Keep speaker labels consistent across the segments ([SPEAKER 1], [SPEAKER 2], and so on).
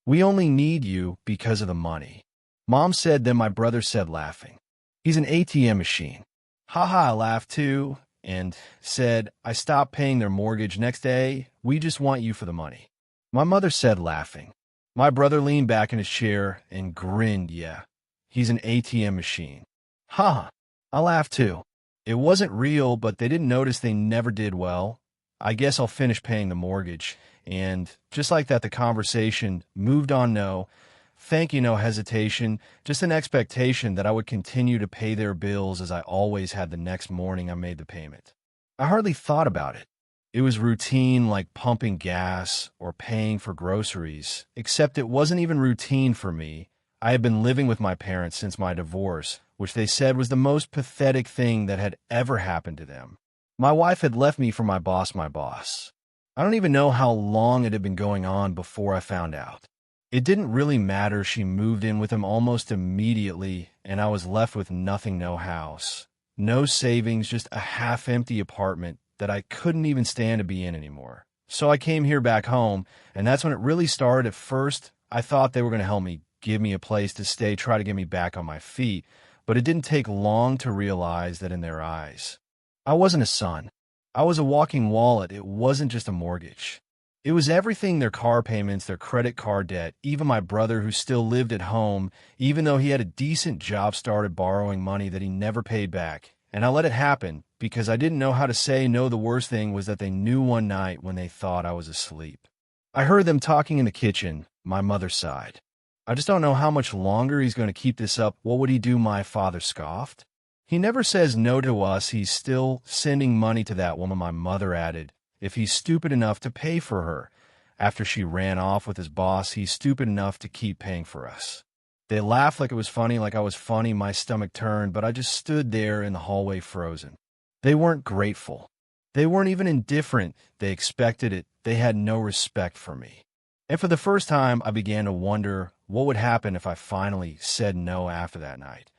[SPEAKER 1] We only need you because of the money. Mom said, then my brother said, laughing. He's an ATM machine. Haha, I laughed too and said, I stopped paying their mortgage next day. We just want you for the money. My mother said, laughing. My brother leaned back in his chair and grinned, yeah. He's an ATM machine. Haha, I laughed too. It wasn't real, but they didn't notice they never did well. I guess I'll finish paying the mortgage. And just like that, the conversation moved on. No, thank you, no hesitation, just an expectation that I would continue to pay their bills as I always had the next morning I made the payment. I hardly thought about it. It was routine like pumping gas or paying for groceries, except it wasn't even routine for me. I had been living with my parents since my divorce, which they said was the most pathetic thing that had ever happened to them. My wife had left me for my boss. I don't even know how long it had been going on before I found out. It didn't really matter. She moved in with him almost immediately, and I was left with nothing, no house, no savings, just a half-empty apartment that I couldn't even stand to be in anymore. So I came here back home, and that's when it really started. At first, I thought they were going to help me, give me a place to stay, try to get me back on my feet, but it didn't take long to realize that in their eyes, I wasn't a son. I was a walking wallet. It wasn't just a mortgage. It was everything: their car payments, their credit card debt, even my brother who still lived at home, even though he had a decent job, started borrowing money that he never paid back. And I let it happen because I didn't know how to say no. The worst thing was that they knew one night when they thought I was asleep. I heard them talking in the kitchen. My mother sighed. I just don't know how much longer he's going to keep this up. What would he do? My father scoffed. He never says no to us. He's still sending money to that woman. My mother added, if he's stupid enough to pay for her. After she ran off with his boss, he's stupid enough to keep paying for us. They laughed like it was funny, like I was funny. My stomach turned, but I just stood there in the hallway frozen. They weren't grateful. They weren't even indifferent. They expected it. They had no respect for me. And for the first time, I began to wonder what would happen if I finally said no after that night.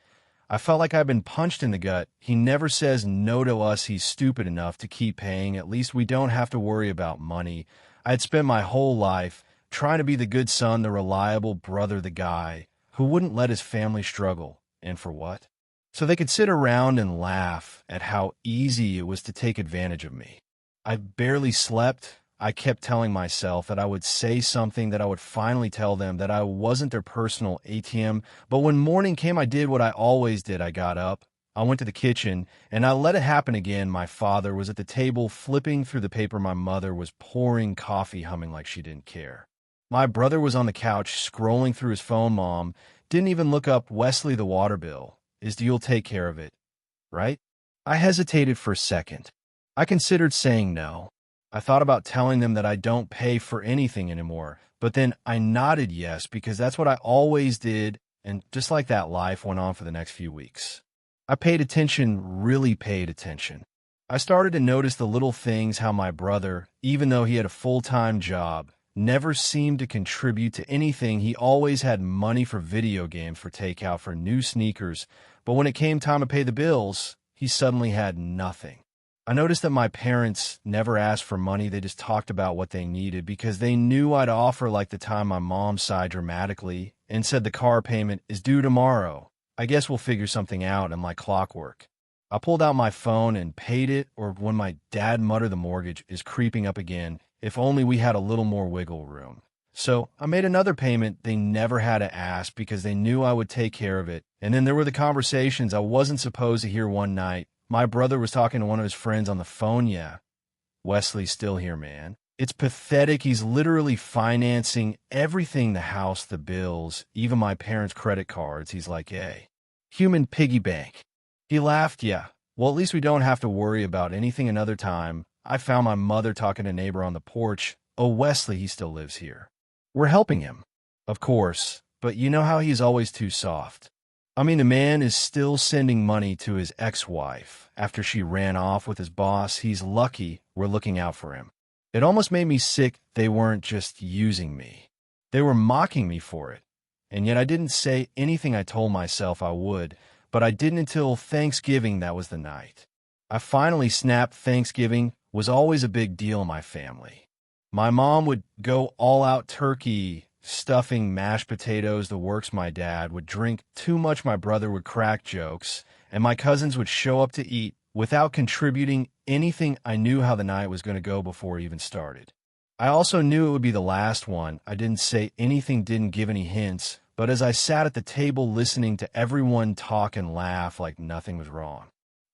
[SPEAKER 1] I felt like I'd been punched in the gut. He never says no to us. He's stupid enough to keep paying. At least we don't have to worry about money. I had spent my whole life trying to be the good son, the reliable brother, the guy who wouldn't let his family struggle. And for what? So they could sit around and laugh at how easy it was to take advantage of me. I barely slept. I kept telling myself that I would say something, that I would finally tell them that I wasn't their personal ATM. But when morning came, I did what I always did. I got up, I went to the kitchen, and I let it happen again. My father was at the table flipping through the paper. My mother was pouring coffee, humming like she didn't care. My brother was on the couch scrolling through his phone. Mom didn't even look up. Wesley, the water bill is due. You'll take care of it, right? I hesitated for a second. I considered saying no. I thought about telling them that I don't pay for anything anymore, but then I nodded yes because that's what I always did, and just like that, life went on for the next few weeks. I paid attention, really paid attention. I started to notice the little things, how my brother, even though he had a full-time job, never seemed to contribute to anything. He always had money for video games, for takeout, for new sneakers, but when it came time to pay the bills, he suddenly had nothing. I noticed that my parents never asked for money. They just talked about what they needed because they knew I'd offer, like the time my mom sighed dramatically and said the car payment is due tomorrow. I guess we'll figure something out. And like clockwork, I pulled out my phone and paid it. Or when my dad muttered, the mortgage is creeping up again. If only we had a little more wiggle room. So I made another payment. They never had to ask because they knew I would take care of it. And then there were the conversations I wasn't supposed to hear one night. My brother was talking to one of his friends on the phone. Yeah, Wesley's still here, man. It's pathetic. He's literally financing everything, the house, the bills, even my parents' credit cards. He's like, hey, human piggy bank. He laughed. Yeah, well, at least we don't have to worry about anything. Another time, I found my mother talking to a neighbor on the porch. Oh, Wesley, he still lives here. We're helping him, of course, but you know how he's always too soft. I mean, the man is still sending money to his ex-wife after she ran off with his boss. He's lucky we're looking out for him. It almost made me sick. They weren't just using me. They were mocking me for it. And yet I didn't say anything. I told myself I would, but I didn't until Thanksgiving. That was the night I finally snapped. Thanksgiving was always a big deal in my family. My mom would go all out: turkey, stuffing, mashed potatoes, the works. My dad would drink too much, my brother would crack jokes, and my cousins would show up to eat without contributing anything. I knew how the night was going to go before it even started. I also knew it would be the last one. I didn't say anything, didn't give any hints, but as I sat at the table listening to everyone talk and laugh like nothing was wrong,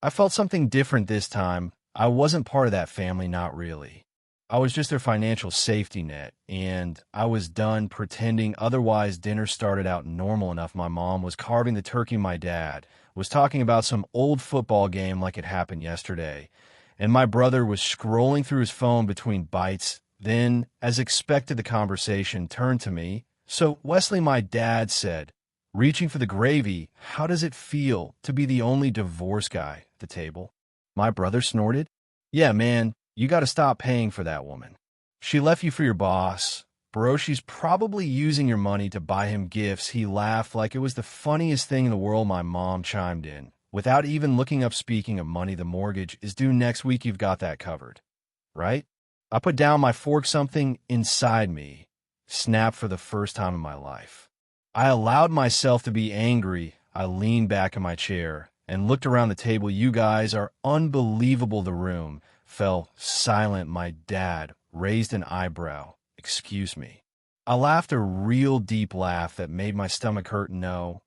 [SPEAKER 1] I felt something different this time. I wasn't part of that family, not really. I was just their financial safety net, and I was done pretending otherwise. Dinner started out normal enough. My mom was carving the turkey. My dad was talking about some old football game like it happened yesterday, and my brother was scrolling through his phone between bites. Then, as expected, the conversation turned to me. "So, Wesley," my dad said, reaching for the gravy, "how does it feel to be the only divorce guy at the table?" My brother snorted. "Yeah, man, you got to stop paying for that woman. She left you for your boss. Bro, she's probably using your money to buy him gifts." He laughed like it was the funniest thing in the world. My mom chimed in, without even looking up, "Speaking of money, the mortgage is due next week. You've got that covered, right?" I put down my fork. Something inside me snapped for the first time in my life. I allowed myself to be angry. I leaned back in my chair and looked around the table. "You guys are unbelievable." The room fell silent. My dad raised an eyebrow. "Excuse me." I laughed a real deep laugh that made my stomach hurt. "No.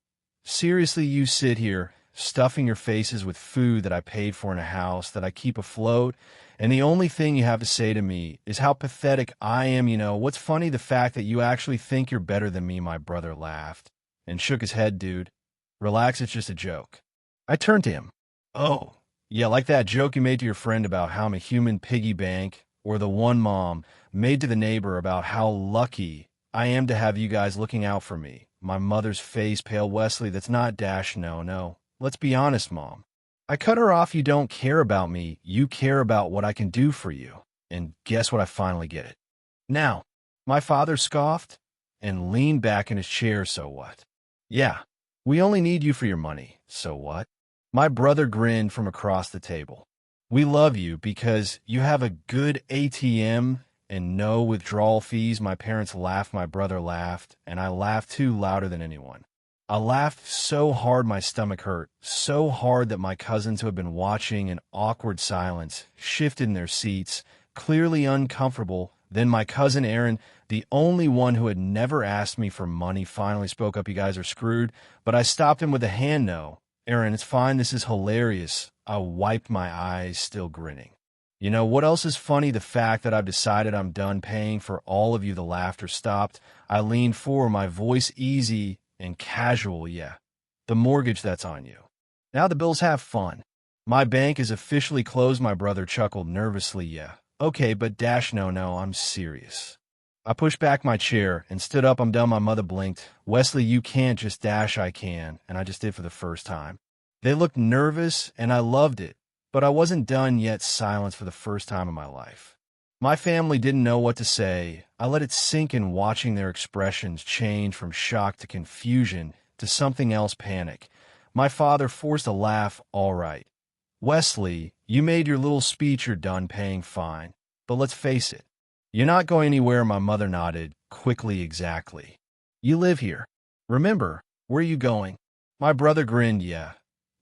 [SPEAKER 1] Seriously, you sit here stuffing your faces with food that I paid for in a house that I keep afloat, and the only thing you have to say to me is how pathetic I am. You know, what's funny? The fact that you actually think you're better than me." My brother laughed and shook his head. "Dude, relax, it's just a joke." I turned to him. "Oh, yeah, like that joke you made to your friend about how I'm a human piggy bank, or the one Mom made to the neighbor about how lucky I am to have you guys looking out for me." My mother's face paled. "Wesley, that's not dash. No. Let's be honest, Mom." I cut her off. "You don't care about me. You care about what I can do for you." And guess what? I finally get it. "Now," my father scoffed and leaned back in his chair. "So what?" "Yeah, we only need you for your money. So what?" My brother grinned from across the table. "We love you because you have a good ATM and no withdrawal fees." My parents laughed. My brother laughed, and I laughed too, louder than anyone. I laughed so hard my stomach hurt, so hard that my cousins, who had been watching in awkward silence, shifted in their seats, clearly uncomfortable. Then my cousin Aaron, the only one who had never asked me for money, finally spoke up. "You guys are screwed." But I stopped him with a hand. "No, Aaron, it's fine. This is hilarious." I wiped my eyes, still grinning. "You know what else is funny? The fact that I've decided I'm done paying for all of you." The laughter stopped. I leaned forward, my voice easy and casual. "Yeah, the mortgage, that's on you. Now the bills, have fun. My bank is officially closed." My brother chuckled nervously. "Yeah, okay, but dash, no, I'm serious." I pushed back my chair and stood up. "I'm done." My mother blinked. "Wesley, you can't just dash." "I can," and I just did for the first time. They looked nervous, and I loved it, but I wasn't done yet. Silence for the first time in my life. My family didn't know what to say. I let it sink in, watching their expressions change from shock to confusion to something else, panic. My father forced a laugh. "All right, Wesley, you made your little speech. You're done paying, fine. But let's face it, you're not going anywhere." My mother nodded quickly. "Exactly. You live here. Remember, where are you going?" My brother grinned. "Yeah.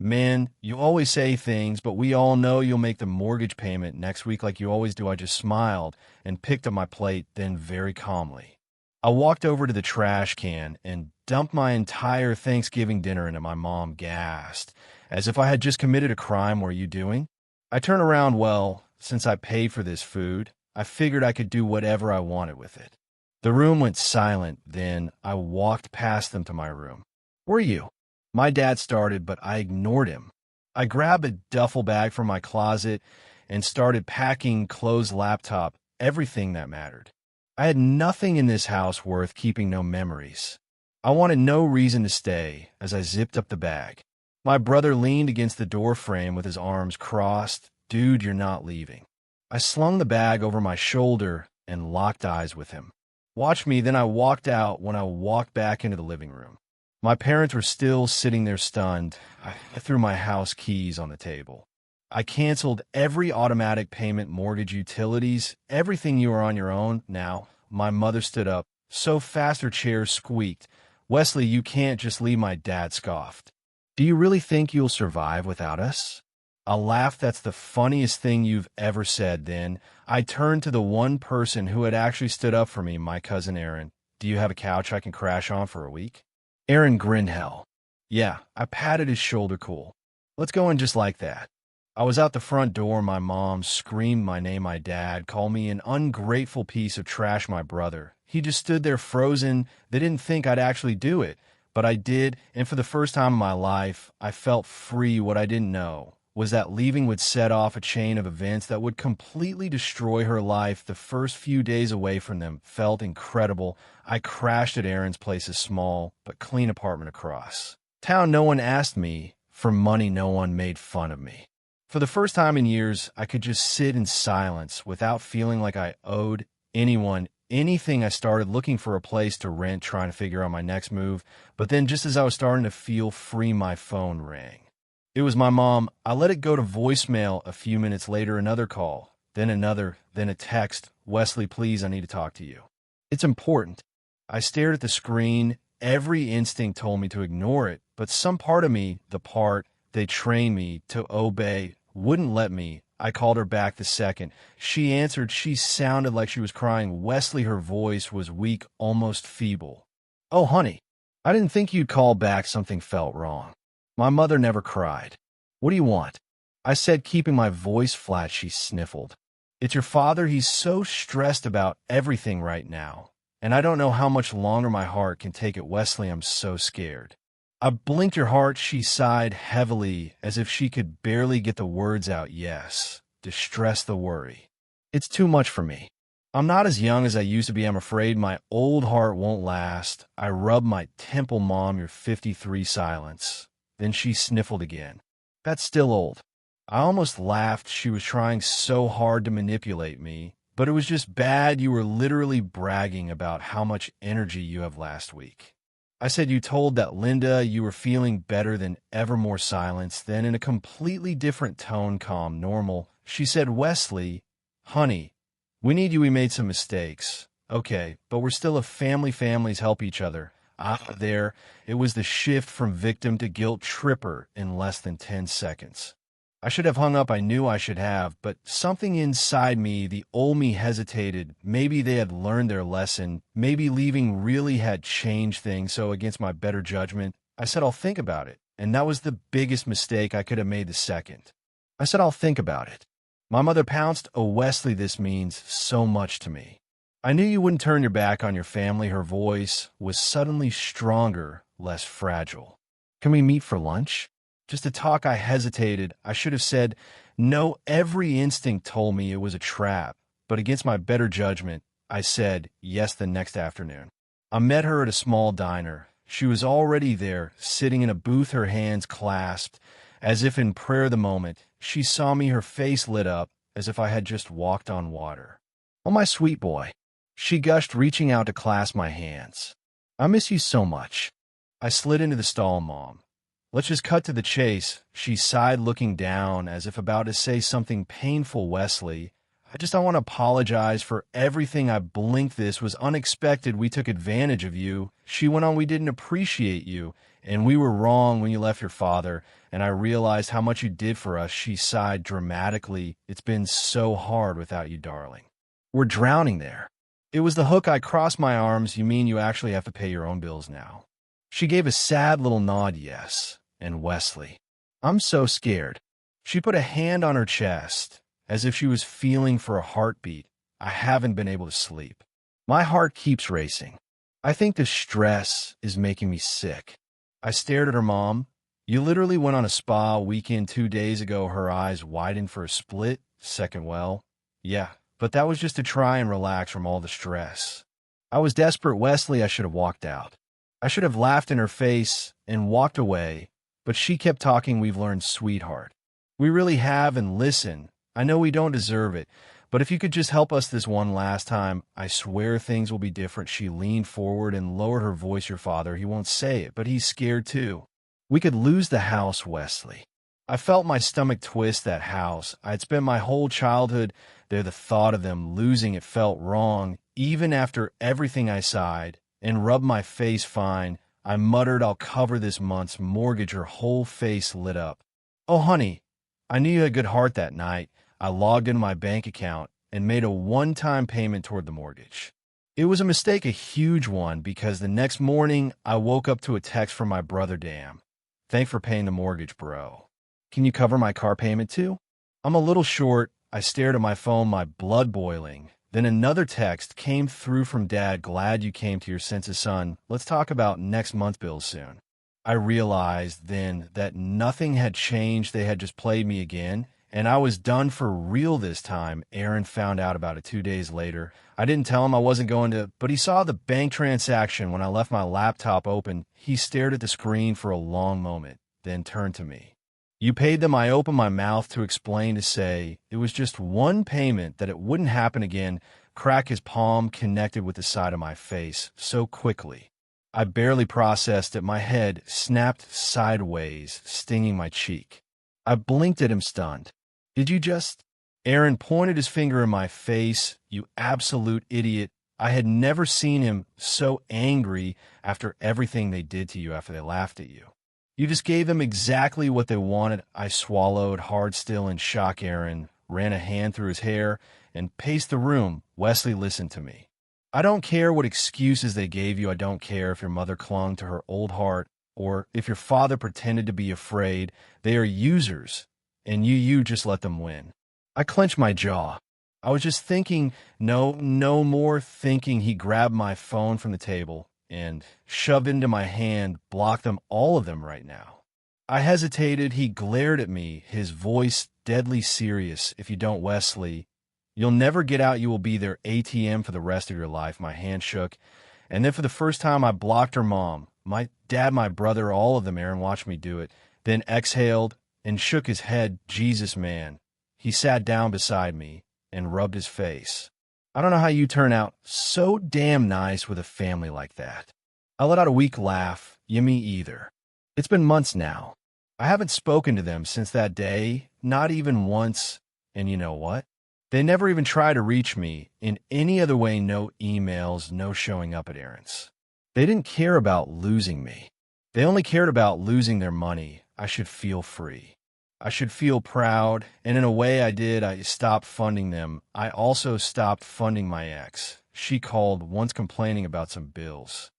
[SPEAKER 1] Man, you always say things, but we all know you'll make the mortgage payment next week like you always do." I just smiled and picked up my plate, then very calmly I walked over to the trash can and dumped my entire Thanksgiving dinner in it. My mom gasped, as if I had just committed a crime. "What are you doing?" I turned around. "Well, since I paid for this food, I figured I could do whatever I wanted with it." The room went silent. Then I walked past them to my room. "Where are you?" My dad started, but I ignored him. I grabbed a duffel bag from my closet and started packing: clothes, laptop, everything that mattered. I had nothing in this house worth keeping, no memories. I wanted no reason to stay as I zipped up the bag. My brother leaned against the door frame with his arms crossed. "Dude, you're not leaving." I slung the bag over my shoulder and locked eyes with him. "Watch me." Then I walked out. When I walked back into the living room, my parents were still sitting there stunned. I threw my house keys on the table. I canceled every automatic payment, mortgage, utilities, everything. "You are on your own now." My mother stood up. so fast her chair squeaked. Wesley, you can't just leave, my dad scoffed. Do you really think you'll survive without us? A laugh. That's the funniest thing you've ever said. Then I turned to the one person who had actually stood up for me, my cousin Aaron. Do you have a couch I can crash on for a week? Aaron grinned. Hell, yeah. I patted his shoulder. Cool. Let's go in just like that. I was out the front door. My mom screamed my name. My dad called me an ungrateful piece of trash. My brother, he just stood there frozen. They didn't think I'd actually do it, but I did, and for the first time in my life, I felt free. What I didn't know was that leaving would set off a chain of events that would completely destroy her life. The first few days away from them felt incredible. I crashed at Aaron's place, a small but clean apartment across town. No one asked me for money. No one made fun of me. For the first time in years, I could just sit in silence without feeling like I owed anyone anything. I started looking for a place to rent, trying to figure out my next move. But then just as I was starting to feel free, my phone rang. It was my mom. I let it go to voicemail. A few minutes later, another call, then another, then a text. Wesley, please, I need to talk to you. It's important. I stared at the screen. Every instinct told me to ignore it, but some part of me, the part they trained me to obey, wouldn't let me. I called her back the second she answered. She sounded like she was crying. Wesley, her voice was weak, almost feeble. Oh, honey, I didn't think you'd call back. Something felt wrong. My mother never cried. What do you want? I said, keeping my voice flat. She sniffled. It's your father. He's so stressed about everything right now, and I don't know how much longer my heart can take it. Wesley, I'm so scared. I blinked. Your heart, she sighed heavily, as if she could barely get the words out. Yes, distress, the worry. It's too much for me. I'm not as young as I used to be. I'm afraid my old heart won't last. I rubbed my temple. Mom, you're 53. Silence. Then she sniffled again. That's still old. I almost laughed. She was trying so hard to manipulate me, but it was just bad. You were literally bragging about how much energy you have last week. I said, you told that Linda you were feeling better than ever. More silence. Then in a completely different tone, calm, normal, she said, Wesley, honey, we need you. We made some mistakes. Okay, but we're still a family. Families help each other. There, it was the shift from victim to guilt tripper in less than 10 seconds. I should have hung up. I knew I should have, but something inside me, the old me, hesitated. Maybe they had learned their lesson. Maybe leaving really had changed things. So against my better judgment, I said, I'll think about it. And that was the biggest mistake I could have made. The second I said, I'll think about it, my mother pounced. Oh, Wesley, this means so much to me. I knew you wouldn't turn your back on your family. Her voice was suddenly stronger, less fragile. Can we meet for lunch? Just to talk. I hesitated. I should have said no. Every instinct told me it was a trap, but against my better judgment, I said yes. The next afternoon, I met her at a small diner. She was already there, sitting in a booth, her hands clasped, as if in prayer. The moment she saw me, her face lit up, as if I had just walked on water. Oh, my sweet boy, she gushed, reaching out to clasp my hands. I miss you so much. I slid into the stall. Mom, let's just cut to the chase. She sighed, looking down, as if about to say something painful. Wesley, I want to apologize for everything. I blinked. This was unexpected. We took advantage of you. She went on. We didn't appreciate you, and we were wrong when you left your father, and I realized how much you did for us. She sighed dramatically. It's been so hard without you, darling. We're drowning there. It was the hook. I crossed my arms. You mean you actually have to pay your own bills now? She gave a sad little nod. Yes. And Wesley, I'm so scared. She put a hand on her chest, as if she was feeling for a heartbeat. I haven't been able to sleep. My heart keeps racing. I think the stress is making me sick. I stared at her. Mom, you literally went on a spa weekend 2 days ago. Her eyes widened for a split second. Well, yeah, but that was just to try and relax from all the stress. I was desperate. Wesley, I should have walked out. I should have laughed in her face and walked away, but she kept talking. We've learned, sweetheart. We really have, and listen, I know we don't deserve it, but if you could just help us this one last time, I swear things will be different. She leaned forward and lowered her voice. Your father, he won't say it, but he's scared too. We could lose the house, Wesley. I felt my stomach twist. That house. I'd spent my whole childhood there. The thought of them losing it felt wrong, even after everything I sighed and rubbed my face fine, I muttered, I'll cover this month's mortgage. Her whole face lit up. Oh, honey, I knew you had a good heart that night. I logged into my bank account and made a one-time payment toward the mortgage. It was a mistake, a huge one, because the next morning I woke up to a text from my brother. Damn. Thanks for paying the mortgage, bro. Can you cover my car payment too? I'm a little short. I stared at my phone, my blood boiling. Then another text came through from Dad. Glad you came to your senses, son. Let's talk about next month's bills soon. I realized then that nothing had changed. They had just played me again, and I was done for real this time. Aaron found out about it 2 days later. I didn't tell him I wasn't going to, but he saw the bank transaction when I left my laptop open. He stared at the screen for a long moment, then turned to me. You paid them. I opened my mouth to explain, to say it was just one payment, that it wouldn't happen again. Crack. His palm connected with the side of my face so quickly. I barely processed it. My head snapped sideways, stinging my cheek. I blinked at him, stunned. Did you just... Aaron pointed his finger in my face. You absolute idiot. I had never seen him so angry after everything they did to you, after they laughed at you. You just gave them exactly what they wanted. I swallowed, hard still in shock. Aaron ran a hand through his hair and paced the room. Wesley, listen to me. I don't care what excuses they gave you. I don't care if your mother clung to her old heart or if your father pretended to be afraid. They are users, and you just let them win. I clenched my jaw. I was just thinking, no more thinking. He grabbed my phone from the table and shoved into my hand. Block them, all of them right now. I hesitated. He glared at me, his voice deadly serious. If you don't, Wesley, you'll never get out. You will be their ATM for the rest of your life. My hand shook. And then for the first time, I blocked her mom, my dad, my brother, all of them. Aaron watched me do it, then exhaled and shook his head. Jesus, man. He sat down beside me and rubbed his face. I don't know how you turn out so damn nice with a family like that. I let out a weak laugh. You, me either. It's been months now. I haven't spoken to them since that day, not even once. And you know what? They never even tried to reach me in any other way. No emails, no showing up at errands. They didn't care about losing me. They only cared about losing their money. I should feel free. I should feel proud, and in a way I did. I stopped funding them. I also stopped funding my ex. She called once complaining about some bills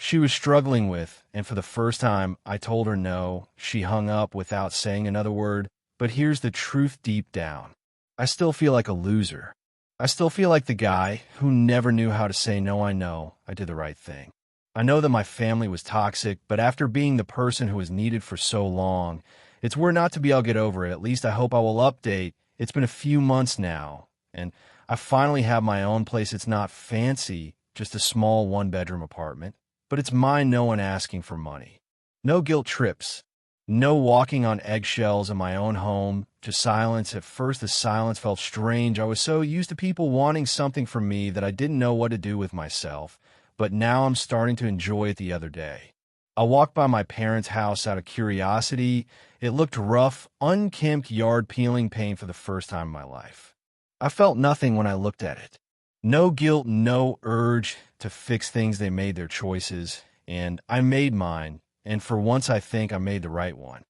[SPEAKER 1] she was struggling with, and for the first time, I told her no. She hung up without saying another word. But here's the truth deep down. I still feel like a loser. I still feel like the guy who never knew how to say no. I know I did the right thing. I know that my family was toxic, but after being the person who was needed for so long, it's where not to be. I'll get over it. At least I hope I will update. It's been a few months now, and I finally have my own place. It's not fancy, just a small one-bedroom apartment, but it's mine. No one asking for money. No guilt trips. No walking on eggshells in my own home. Just silence. At first, the silence felt strange. I was so used to people wanting something from me that I didn't know what to do with myself. But now I'm starting to enjoy it. The other day, I walked by my parents' house out of curiosity. It looked rough, unkempt yard, peeling paint for the first time in my life. I felt nothing when I looked at it. No guilt, no urge to fix things. They made their choices, and I made mine. And for once, I think I made the right one.